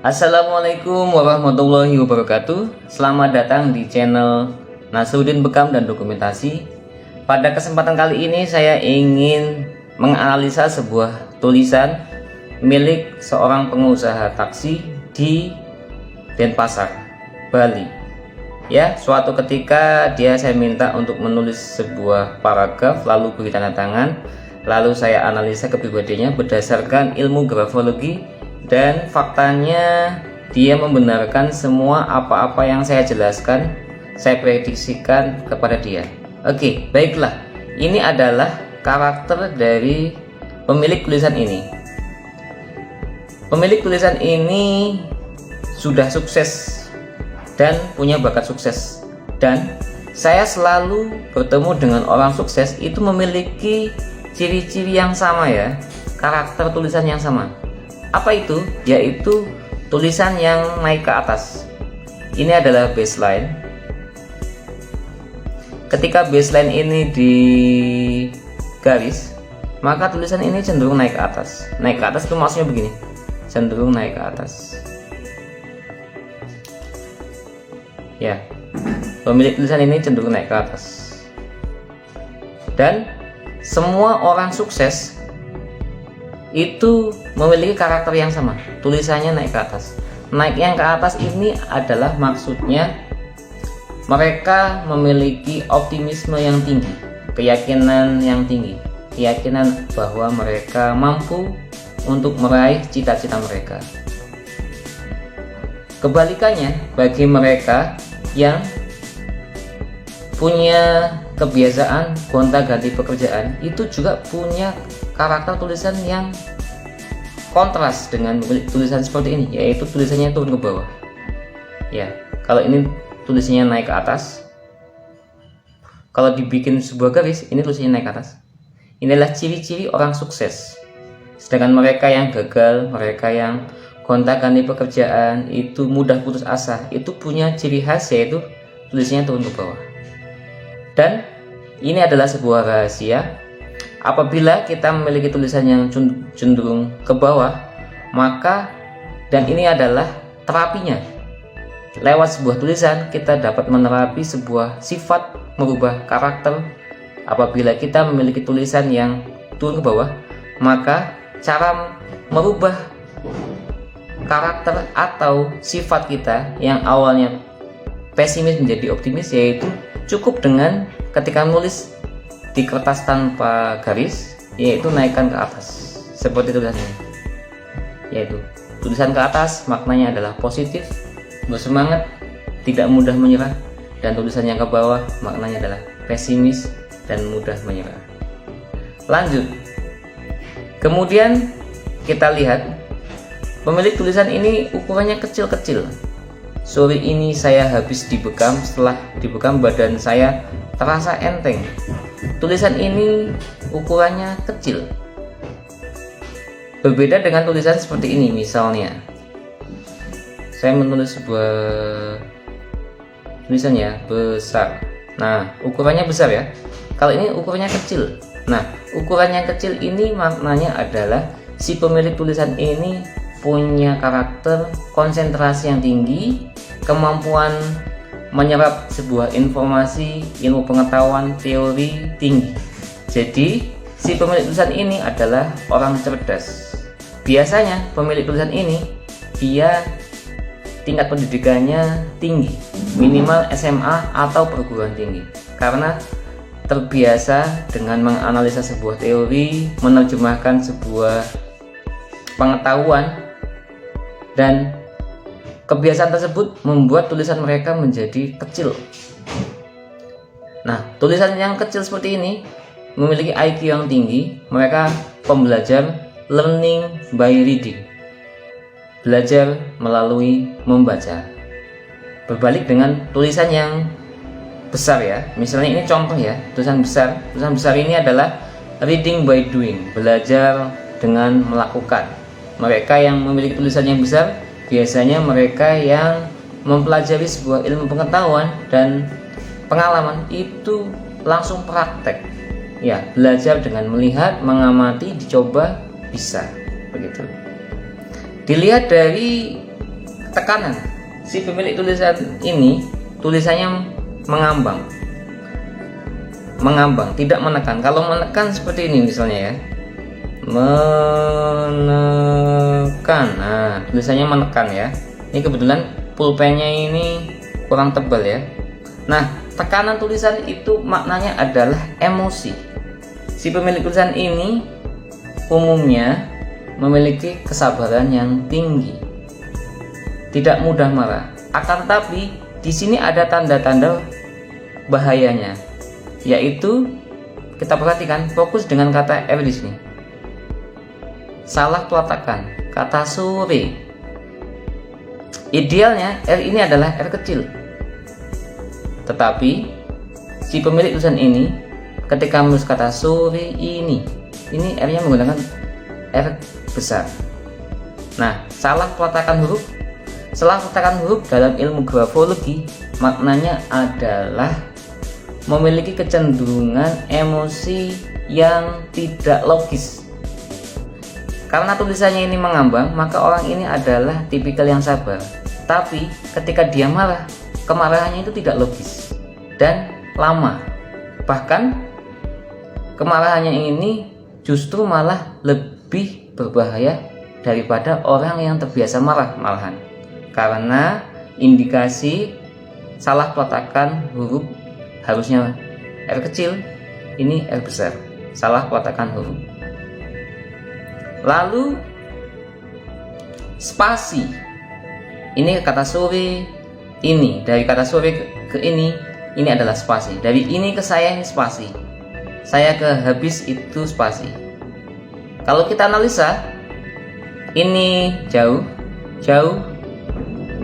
Assalamualaikum warahmatullahi wabarakatuh. Selamat datang di channel Nasruddin Bekam dan Dokumentasi. Pada kesempatan kali ini saya ingin menganalisa sebuah tulisan milik seorang pengusaha taksi di Denpasar, Bali. Ya, suatu ketika saya minta untuk menulis sebuah paragraf lalu beri tanda tangan, lalu saya analisa kepribadiannya berdasarkan ilmu grafologi. Dan faktanya dia membenarkan semua apa-apa yang saya jelaskan, saya prediksikan kepada dia. Oke, baiklah. Ini adalah karakter dari pemilik tulisan ini. Pemilik tulisan ini sudah sukses dan punya bakat sukses. Dan saya selalu bertemu dengan orang sukses itu memiliki ciri-ciri yang sama ya, karakter tulisan yang sama. Apa itu? Yaitu tulisan yang naik ke atas. Ini adalah baseline. Ketika baseline ini di garis, maka tulisan ini cenderung naik ke atas. Naik ke atas itu maksudnya begini, cenderung naik ke atas. Ya, pemilik tulisan ini cenderung naik ke atas. Dan semua orang sukses itu memiliki karakter yang sama, tulisannya naik ke atas. Naik yang ke atas ini adalah maksudnya mereka memiliki optimisme yang tinggi, keyakinan yang tinggi, keyakinan bahwa mereka mampu untuk meraih cita-cita mereka. Kebalikannya, bagi mereka yang punya kebiasaan gonta-ganti pekerjaan, itu juga punya karakter tulisan yang kontras dengan tulisan seperti ini, yaitu tulisannya turun ke bawah. Ya, kalau ini tulisannya naik ke atas, kalau dibikin sebuah garis, ini tulisannya naik ke atas. Inilah ciri-ciri orang sukses. Sedangkan mereka yang gagal, mereka yang gonta-ganti pekerjaan, itu mudah putus asa, itu punya ciri khas yaitu tulisannya turun ke bawah. Dan ini adalah sebuah rahasia. Apabila kita memiliki tulisan yang cenderung ke bawah, maka, dan ini adalah terapinya, lewat sebuah tulisan kita dapat menerapi sebuah sifat, merubah karakter. Apabila kita memiliki tulisan yang turun ke bawah, maka cara merubah karakter atau sifat kita yang awalnya pesimis menjadi optimis, yaitu cukup dengan ketika menulis di kertas tanpa garis, yaitu naikkan ke atas seperti tulisannya, yaitu tulisan ke atas maknanya adalah positif, bersemangat, tidak mudah menyerah. Dan tulisan yang ke bawah maknanya adalah pesimis dan mudah menyerah. Lanjut, kemudian kita lihat pemilik tulisan ini ukurannya kecil-kecil. Sore ini saya habis dibekam, setelah dibekam badan saya terasa enteng. Tulisan ini ukurannya kecil, berbeda dengan tulisan seperti ini. Misalnya saya menulis sebuah tulisannya besar, nah ukurannya besar ya. Kalau ini ukurannya kecil, nah ukurannya kecil ini maknanya adalah si pemilik tulisan ini punya karakter konsentrasi yang tinggi, kemampuan menyerap sebuah informasi, ilmu pengetahuan, teori tinggi. Jadi si pemilik tulisan ini adalah orang cerdas. Biasanya pemilik tulisan ini dia tingkat pendidikannya tinggi, minimal SMA atau perguruan tinggi, karena terbiasa dengan menganalisa sebuah teori, menerjemahkan sebuah pengetahuan, dan kebiasaan tersebut membuat tulisan mereka menjadi kecil. Nah, tulisan yang kecil seperti ini memiliki IQ yang tinggi. Mereka pembelajar, learning by reading, belajar melalui membaca. Berbalik dengan tulisan yang besar ya. Misalnya ini contoh ya, tulisan besar. Tulisan besar ini adalah reading by doing, belajar dengan melakukan. Mereka yang memiliki tulisan yang besar biasanya mereka yang mempelajari sebuah ilmu pengetahuan dan pengalaman itu langsung praktek. Ya, belajar dengan melihat, mengamati, dicoba, bisa begitu. Dilihat dari tekanan. Si pemilik tulisan ini tulisannya mengambang, tidak menekan. Kalau menekan seperti ini misalnya ya, menekan. Nah, tulisannya menekan ya. Ini kebetulan pulpennya ini kurang tebal ya. Nah, tekanan tulisan itu maknanya adalah emosi. Si pemilik tulisan ini umumnya memiliki kesabaran yang tinggi, tidak mudah marah. Akan tetapi di sini ada tanda-tanda bahayanya, yaitu kita perhatikan, fokus dengan kata R di sini. Salah peletakan kata sore. Idealnya R ini adalah R kecil, tetapi si pemilik tulisan ini ketika menulis kata sore ini R-nya menggunakan R besar. Nah, salah peletakan huruf dalam ilmu grafologi maknanya adalah memiliki kecenderungan emosi yang tidak logis. Karena tulisannya ini mengambang, maka orang ini adalah tipikal yang sabar. Tapi ketika dia marah, kemarahannya itu tidak logis dan lama. Bahkan kemarahannya ini justru malah lebih berbahaya daripada orang yang terbiasa marah malahan. Karena indikasi salah peletakan huruf, harusnya R kecil, ini R besar, salah peletakan huruf. Lalu spasi, ini kata sore, ini dari kata sore ke ini adalah spasi. Dari ini ke saya ini spasi, saya ke habis itu spasi. Kalau kita analisa, ini jauh,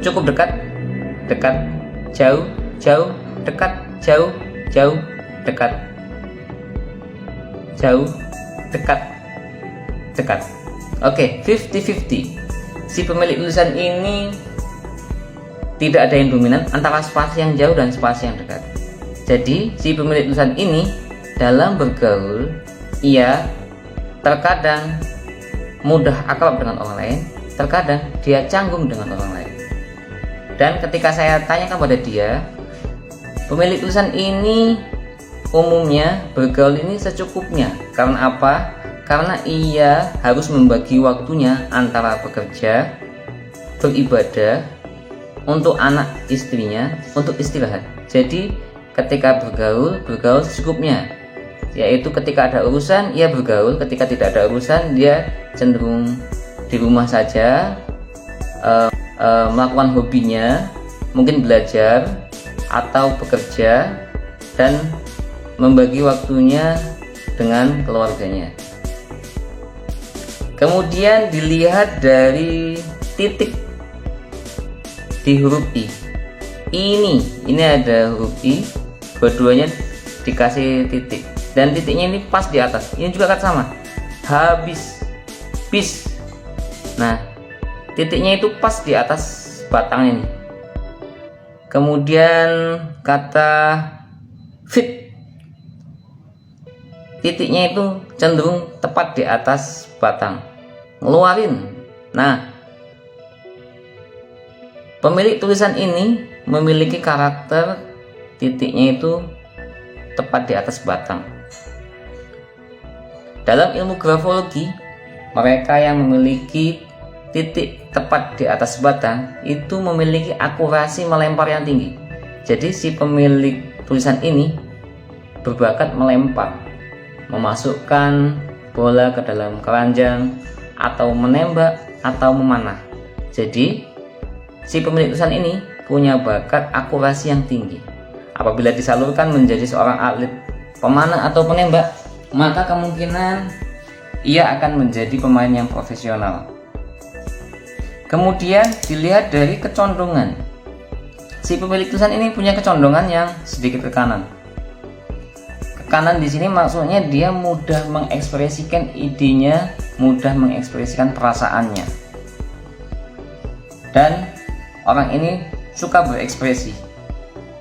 cukup dekat, jauh, dekat, jauh, dekat, jauh, dekat. Oke, 50-50. Si pemilik tulisan ini tidak ada yang dominan antara spasi yang jauh dan spasi yang dekat. Jadi si pemilik tulisan ini dalam bergaul, ia terkadang mudah akrab dengan orang lain, terkadang dia canggung dengan orang lain. Dan ketika saya tanyakan pada dia, pemilik tulisan ini umumnya bergaul ini secukupnya. Karena apa? Karena ia harus membagi waktunya antara bekerja, beribadah, untuk anak istrinya, untuk istirahat. Jadi ketika bergaul secukupnya, yaitu ketika ada urusan ia bergaul, ketika tidak ada urusan dia cenderung di rumah saja, melakukan hobinya, mungkin belajar atau bekerja, dan membagi waktunya dengan keluarganya. Kemudian dilihat dari titik di huruf I. Ini ada huruf I, keduanya dikasih titik, dan titiknya ini pas di atas. Ini juga kan sama, habis, bis. Nah, titiknya itu pas di atas batangnya ini. Kemudian kata fit, titiknya itu cenderung tepat di atas batang, ngeluarin. Nah, pemilik tulisan ini memiliki karakter titiknya itu tepat di atas batang. Dalam ilmu grafologi, mereka yang memiliki titik tepat di atas batang itu memiliki akurasi melempar yang tinggi. Jadi si pemilik tulisan ini berbakat melempar, memasukkan bola ke dalam keranjang, atau menembak, atau memanah. Jadi si pemilik tulisan ini punya bakat akurasi yang tinggi. Apabila disalurkan menjadi seorang atlet pemanah atau penembak, maka kemungkinan ia akan menjadi pemain yang profesional. Kemudian dilihat dari kecondongan. Si pemilik tulisan ini punya kecondongan yang sedikit ke kanan. Ke kanan di sini maksudnya dia mudah mengekspresikan idenya, mudah mengekspresikan perasaannya. Dan orang ini suka berekspresi.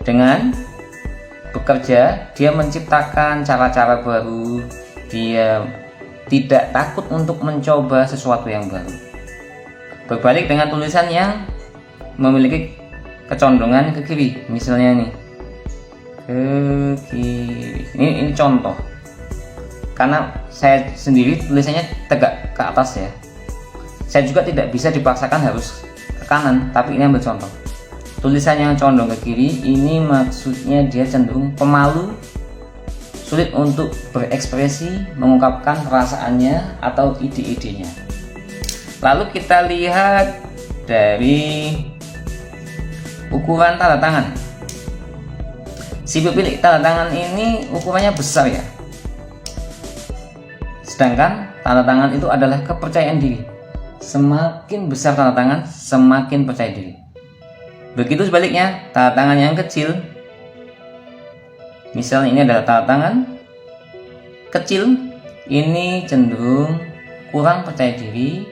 Dengan bekerja, dia menciptakan cara-cara baru, dia tidak takut untuk mencoba sesuatu yang baru. Berbalik dengan tulisan yang memiliki kecondongan ke kiri, misalnya nih ke kiri. Ini contoh, karena saya sendiri tulisannya tegak ke atas ya. Saya juga tidak bisa dipaksakan harus ke kanan, tapi ini ambil contoh. Tulisan yang condong ke kiri ini maksudnya dia cenderung pemalu, sulit untuk berekspresi, mengungkapkan perasaannya atau ide-idenya. Lalu kita lihat dari ukuran tanda tangan. Si pemilik tanda tangan ini ukurannya besar ya, sedangkan tanda tangan itu adalah kepercayaan diri. Semakin besar tanda tangan, semakin percaya diri. Begitu sebaliknya, tanda tangan yang kecil, misalnya ini adalah tanda tangan kecil, ini cenderung kurang percaya diri,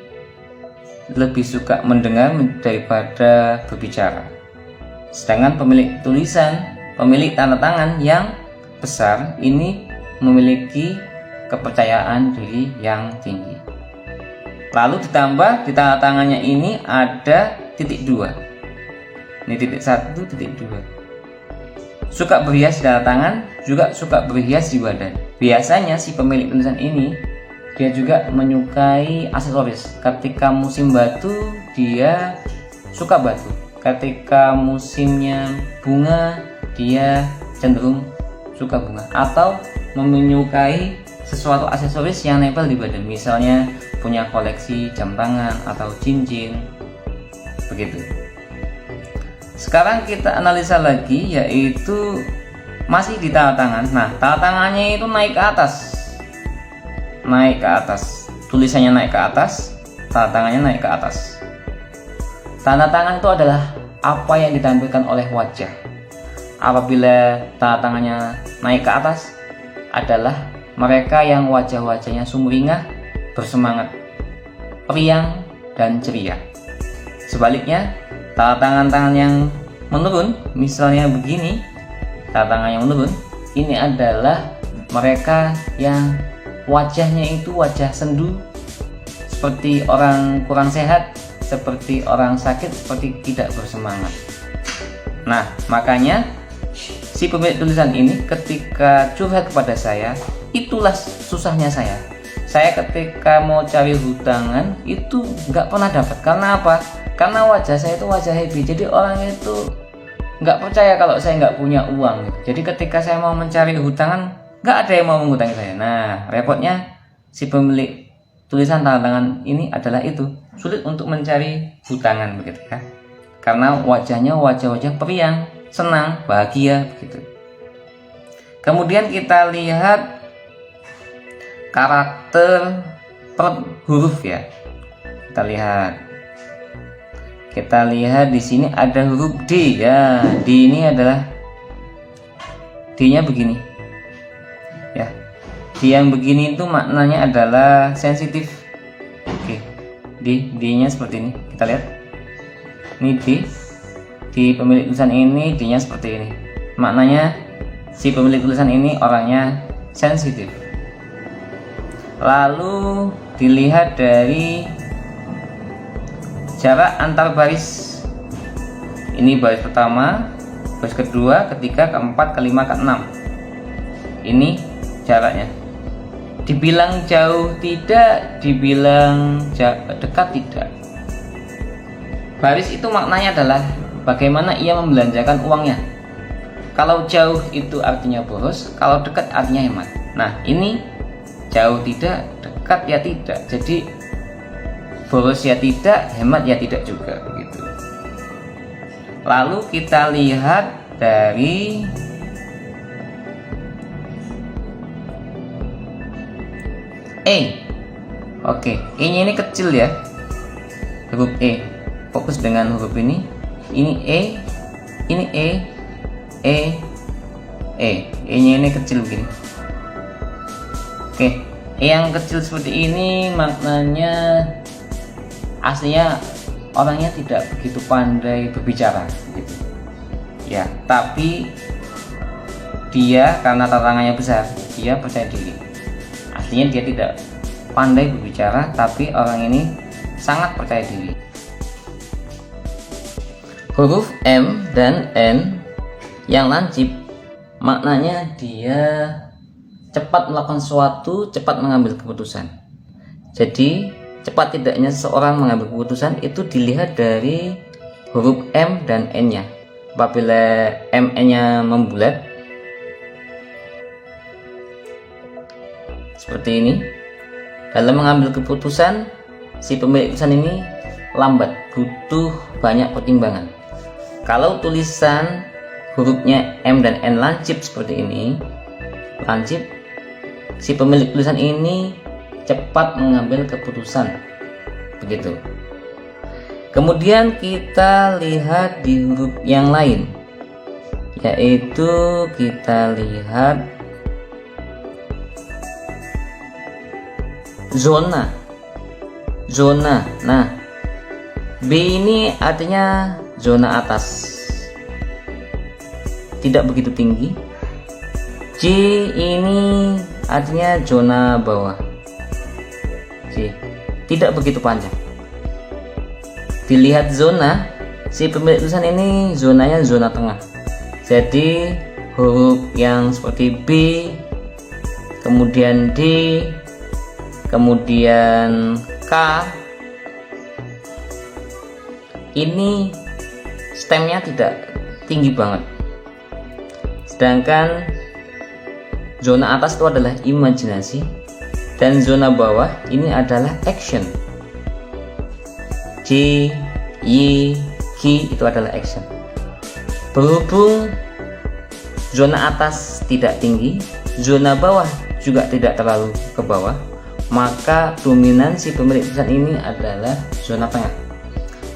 lebih suka mendengar daripada berbicara. Sedangkan pemilik tanda tangan yang besar ini memiliki kepercayaan diri yang tinggi. Lalu ditambah di tanda tangannya ini ada titik 2. Ini titik 1, titik 2. Suka berhias di tanda tangan, juga suka berhias di badan. Biasanya si pemilik tulisan ini dia juga menyukai aksesoris. Ketika musim batu, dia suka batu. Ketika musimnya bunga, dia cenderung suka bunga, atau menyukai sesuatu aksesoris yang nempel di badan, misalnya punya koleksi jam tangan atau cincin, begitu. Sekarang kita analisa lagi, yaitu masih di tanda tangan. Nah, tanda tangannya itu naik ke atas, tulisannya naik ke atas, tanda tangannya naik ke atas. Tanda tangan itu adalah apa yang ditampilkan oleh wajah. Apabila tanda tangannya naik ke atas, adalah mereka yang wajah-wajahnya sumringah, bersemangat, periang, dan ceria. Sebaliknya, tanda tangan yang menurun, misalnya begini, tanda tangan yang menurun, ini adalah mereka yang wajahnya itu wajah sendu, seperti orang kurang sehat, seperti orang sakit, seperti tidak bersemangat. Nah, makanya si pemilik tulisan ini ketika curhat kepada saya, itulah susahnya saya. Saya ketika mau cari hutangan itu nggak pernah dapat. Karena apa? Karena wajah saya itu wajah happy. Jadi orang itu nggak percaya kalau saya nggak punya uang. Jadi ketika saya mau mencari hutangan, nggak ada yang mau menghutangi saya. Nah, repotnya si pemilik tulisan tanda tangan ini adalah itu, sulit untuk mencari hutangan, begitu ya. Karena wajahnya wajah-wajah periang, senang, bahagia, begitu. Kemudian kita lihat karakter per huruf ya. Kita lihat di sini ada huruf D ya. D ini adalah D-nya begini. Ya. D yang begini itu maknanya adalah sensitif. Oke. D-nya seperti ini. Kita lihat. Ini D. Di pemilik tulisan ini D-nya seperti ini. Maknanya si pemilik tulisan ini orangnya sensitif. Lalu dilihat dari jarak antar baris. Ini baris pertama, baris kedua, ketiga, keempat, kelima, keenam. Ini jaraknya. Dibilang jauh tidak, dibilang dekat tidak. Baris itu maknanya adalah bagaimana ia membelanjakan uangnya. Kalau jauh itu artinya boros, kalau dekat artinya hemat. Nah, ini jauh tidak, dekat ya tidak. Jadi boros ya tidak, hemat ya tidak juga, begitu. Lalu kita lihat dari E. Oke, E-nya ini kecil ya. Huruf E. Fokus dengan huruf ini. Ini E, ini E, E, E. E-nya ini kecil begini. Oke, E yang kecil seperti ini maknanya aslinya orangnya tidak begitu pandai berbicara, gitu. Ya, tapi dia karena tantangannya besar, dia percaya diri. Aslinya dia tidak pandai berbicara, tapi orang ini sangat percaya diri. Huruf M dan N yang lancip maknanya dia cepat melakukan sesuatu, cepat mengambil keputusan. Jadi cepat tidaknya seseorang mengambil keputusan itu dilihat dari huruf M dan N nya. Apabila M N nya membulat seperti ini, dalam mengambil keputusan si pemilik tulisan ini lambat, butuh banyak pertimbangan. Kalau tulisan hurufnya M dan N lancip seperti ini, lancip, si pemilik tulisan ini cepat mengambil keputusan, begitu. Kemudian kita lihat di huruf yang lain, yaitu kita lihat zona. Nah, B ini artinya zona atas, tidak begitu tinggi. J ini artinya zona bawah. J tidak begitu panjang. Dilihat zona, si pemilik tulisan ini zonanya zona tengah. Jadi huruf yang seperti B, kemudian D, kemudian K, ini stemnya tidak tinggi banget. Sedangkan zona atas itu adalah imajinasi dan zona bawah ini adalah action. J, Y, K itu adalah action. Berhubung zona atas tidak tinggi, zona bawah juga tidak terlalu ke bawah, maka dominansi pemilik tulisan ini adalah zona tengah.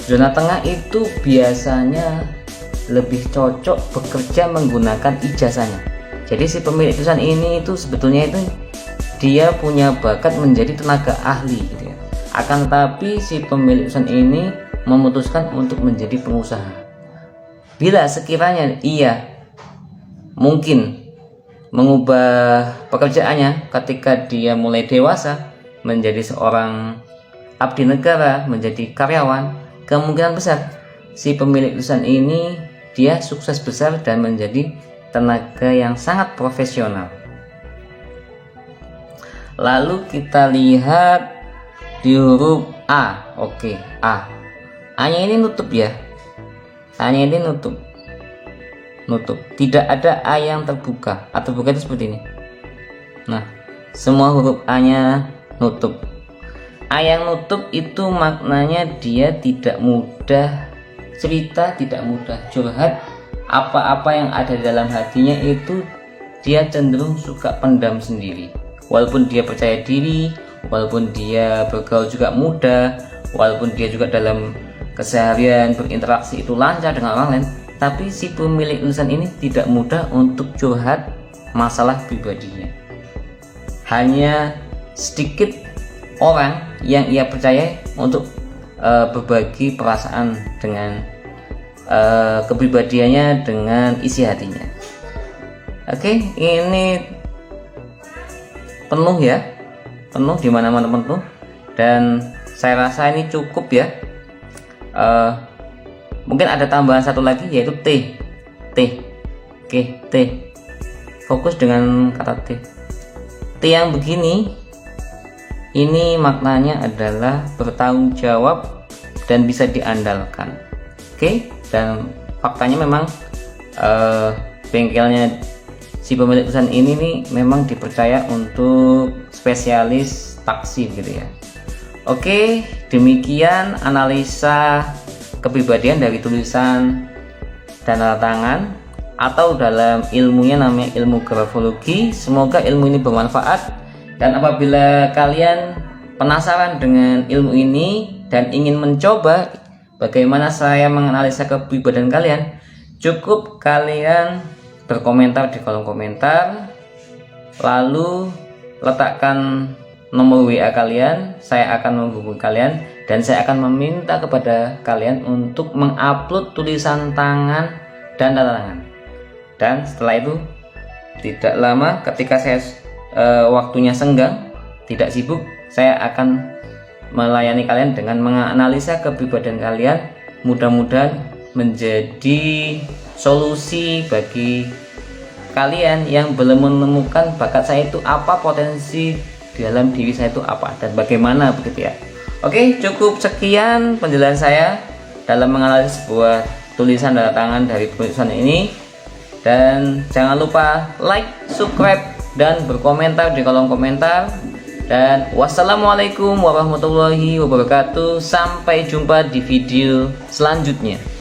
Zona tengah itu biasanya lebih cocok bekerja menggunakan ijazahnya. Jadi si pemilik tulisan ini itu sebetulnya itu dia punya bakat menjadi tenaga ahli gitu ya. Akan tetapi si pemilik tulisan ini memutuskan untuk menjadi pengusaha. Bila sekiranya ia mungkin mengubah pekerjaannya ketika dia mulai dewasa menjadi seorang abdi negara, menjadi karyawan, kemungkinan besar si pemilik tulisan ini dia sukses besar dan menjadi tenaga yang sangat profesional. Lalu kita lihat di huruf A. Oke, A. A-nya ini nutup ya. A-nya ini nutup. Tidak ada A yang terbuka. A terbuka itu seperti ini. Nah, semua huruf A-nya nutup. A yang nutup itu maknanya dia tidak mudah cerita, tidak mudah curhat. Apa-apa yang ada di dalam hatinya itu dia cenderung suka pendam sendiri. Walaupun dia percaya diri, walaupun dia bergaul juga mudah, walaupun dia juga dalam keseharian berinteraksi itu lancar dengan orang lain, tapi si pemilik tulisan ini tidak mudah untuk curhat masalah pribadinya. Hanya sedikit orang yang ia percaya untuk berbagi perasaan dengan kepribadiannya dengan isi hatinya. Oke, ini penuh ya, penuh di mana-mana penuh, dan saya rasa ini cukup ya. Mungkin ada tambahan satu lagi yaitu T. Oke, T. Fokus dengan kata T. T yang begini ini maknanya adalah bertanggung jawab dan bisa diandalkan. Oke, dan faktanya memang bengkelnya si pemilik tulisan ini nih memang dipercaya untuk spesialis taksi gitu ya. Oke, demikian analisa kepribadian dari tulisan dan tanda tangan, atau dalam ilmunya namanya ilmu grafologi. Semoga ilmu ini bermanfaat, dan apabila kalian penasaran dengan ilmu ini dan ingin mencoba bagaimana saya menganalisa kepribadian kalian, cukup kalian berkomentar di kolom komentar, lalu letakkan nomor WA kalian, saya akan menghubungi kalian dan saya akan meminta kepada kalian untuk mengupload tulisan tangan dan tanda tangan. Dan setelah itu tidak lama ketika saya waktunya senggang, tidak sibuk, saya akan melayani kalian dengan menganalisa kepribadian kalian. Mudah-mudahan menjadi solusi bagi kalian yang belum menemukan bakat saya itu apa, potensi di dalam diri saya itu apa dan bagaimana, begitu ya. Oke, cukup sekian penjelasan saya dalam menganalisis sebuah tulisan tanda tangan dari tulisan ini. Dan jangan lupa like, subscribe, dan berkomentar di kolom komentar. Dan wassalamualaikum warahmatullahi wabarakatuh. Sampai jumpa di video selanjutnya.